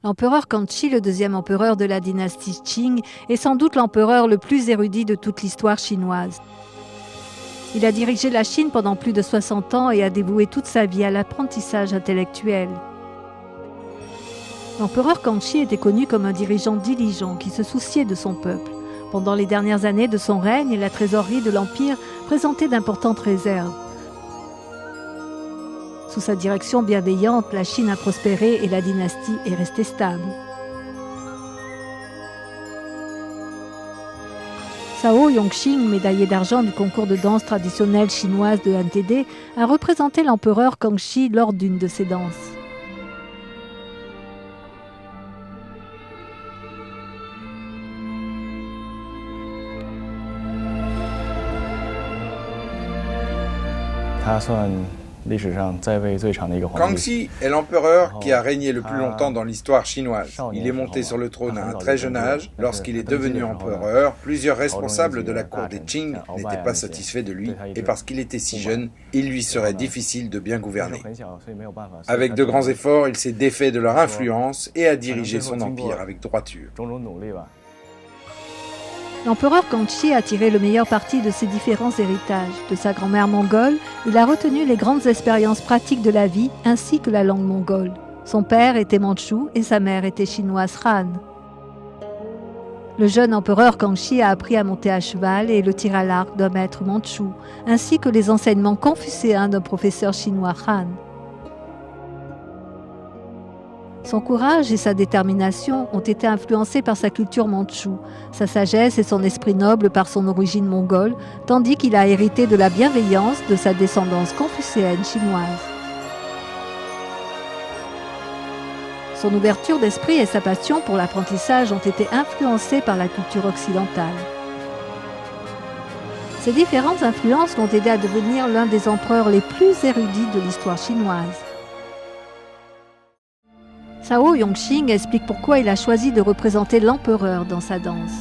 L'empereur Kangxi, le deuxième empereur de la dynastie Qing, est sans doute l'empereur le plus érudit de toute l'histoire chinoise. Il a dirigé la Chine pendant plus de 60 ans et a dévoué toute sa vie à l'apprentissage intellectuel. L'empereur Kangxi était connu comme un dirigeant diligent qui se souciait de son peuple. Pendant les dernières années de son règne, la trésorerie de l'Empire présentait d'importantes réserves. Sous sa direction bienveillante, la Chine a prospéré et la dynastie est restée stable. Cao Yongxing, médaillé d'argent du concours de danse traditionnelle chinoise de NTD, a représenté l'empereur Kangxi lors d'une de ses danses. Kangxi est l'empereur qui a régné le plus longtemps dans l'histoire chinoise. Il est monté sur le trône à un très jeune âge. Lorsqu'il est devenu empereur, plusieurs responsables de la cour des Qing n'étaient pas satisfaits de lui, et parce qu'il était si jeune, il lui serait difficile de bien gouverner. Avec de grands efforts, il s'est défait de leur influence et a dirigé son empire avec droiture. L'empereur Kangxi a tiré le meilleur parti de ses différents héritages. De sa grand-mère mongole, il a retenu les grandes expériences pratiques de la vie ainsi que la langue mongole. Son père était mandchou et sa mère était chinoise Han. Le jeune empereur Kangxi a appris à monter à cheval et le tir à l'arc d'un maître mandchou, ainsi que les enseignements confucéens d'un professeur chinois Han. Son courage et sa détermination ont été influencés par sa culture mandchoue, sa sagesse et son esprit noble par son origine mongole, tandis qu'il a hérité de la bienveillance de sa descendance confucéenne chinoise. Son ouverture d'esprit et sa passion pour l'apprentissage ont été influencés par la culture occidentale. Ces différentes influences l'ont aidé à devenir l'un des empereurs les plus érudits de l'histoire chinoise. Cao Yongxing explique pourquoi il a choisi de représenter l'empereur dans sa danse.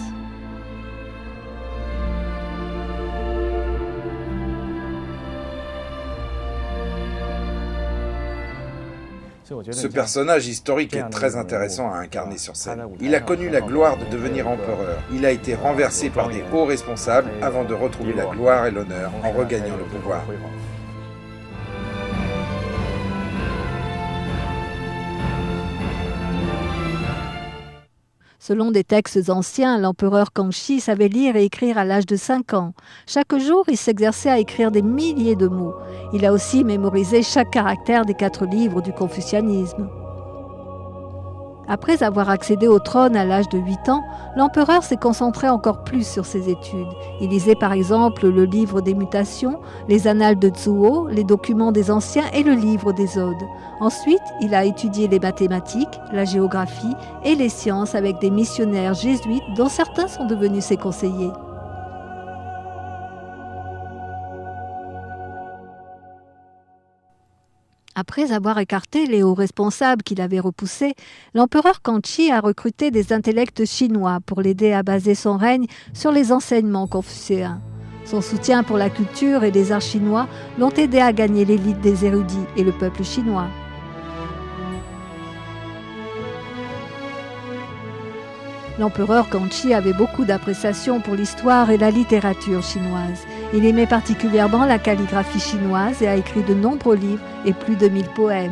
Ce personnage historique est très intéressant à incarner sur scène. Il a connu la gloire de devenir empereur. Il a été renversé par des hauts responsables avant de retrouver la gloire et l'honneur en regagnant le pouvoir. Selon des textes anciens, l'empereur Kangxi savait lire et écrire à l'âge de 5 ans. Chaque jour, il s'exerçait à écrire des milliers de mots. Il a aussi mémorisé chaque caractère des 4 livres du confucianisme. Après avoir accédé au trône à l'âge de 8 ans, l'empereur s'est concentré encore plus sur ses études. Il lisait par exemple le livre des mutations, les annales de Zhuo, les documents des anciens et le livre des Odes. Ensuite, il a étudié les mathématiques, la géographie et les sciences avec des missionnaires jésuites dont certains sont devenus ses conseillers. Après avoir écarté les hauts responsables qu'il avait repoussés, l'empereur Kangxi a recruté des intellects chinois pour l'aider à baser son règne sur les enseignements confucéens. Son soutien pour la culture et les arts chinois l'ont aidé à gagner l'élite des érudits et le peuple chinois. L'empereur Kangxi avait beaucoup d'appréciation pour l'histoire et la littérature chinoise. Il aimait particulièrement la calligraphie chinoise et a écrit de nombreux livres et plus de 1000 poèmes.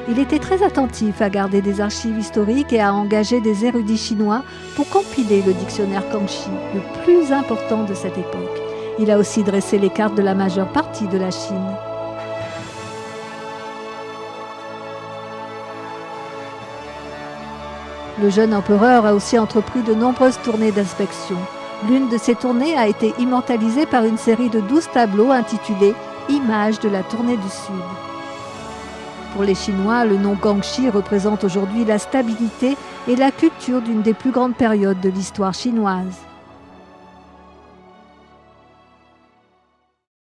Il était très attentif à garder des archives historiques et à engager des érudits chinois pour compiler le dictionnaire Kangxi, le plus important de cette époque. Il a aussi dressé les cartes de la majeure partie de la Chine. Le jeune empereur a aussi entrepris de nombreuses tournées d'inspection. L'une de ces tournées a été immortalisée par une série de 12 tableaux intitulés « Images de la tournée du Sud ». Pour les Chinois, le nom Kangxi représente aujourd'hui la stabilité et la culture d'une des plus grandes périodes de l'histoire chinoise.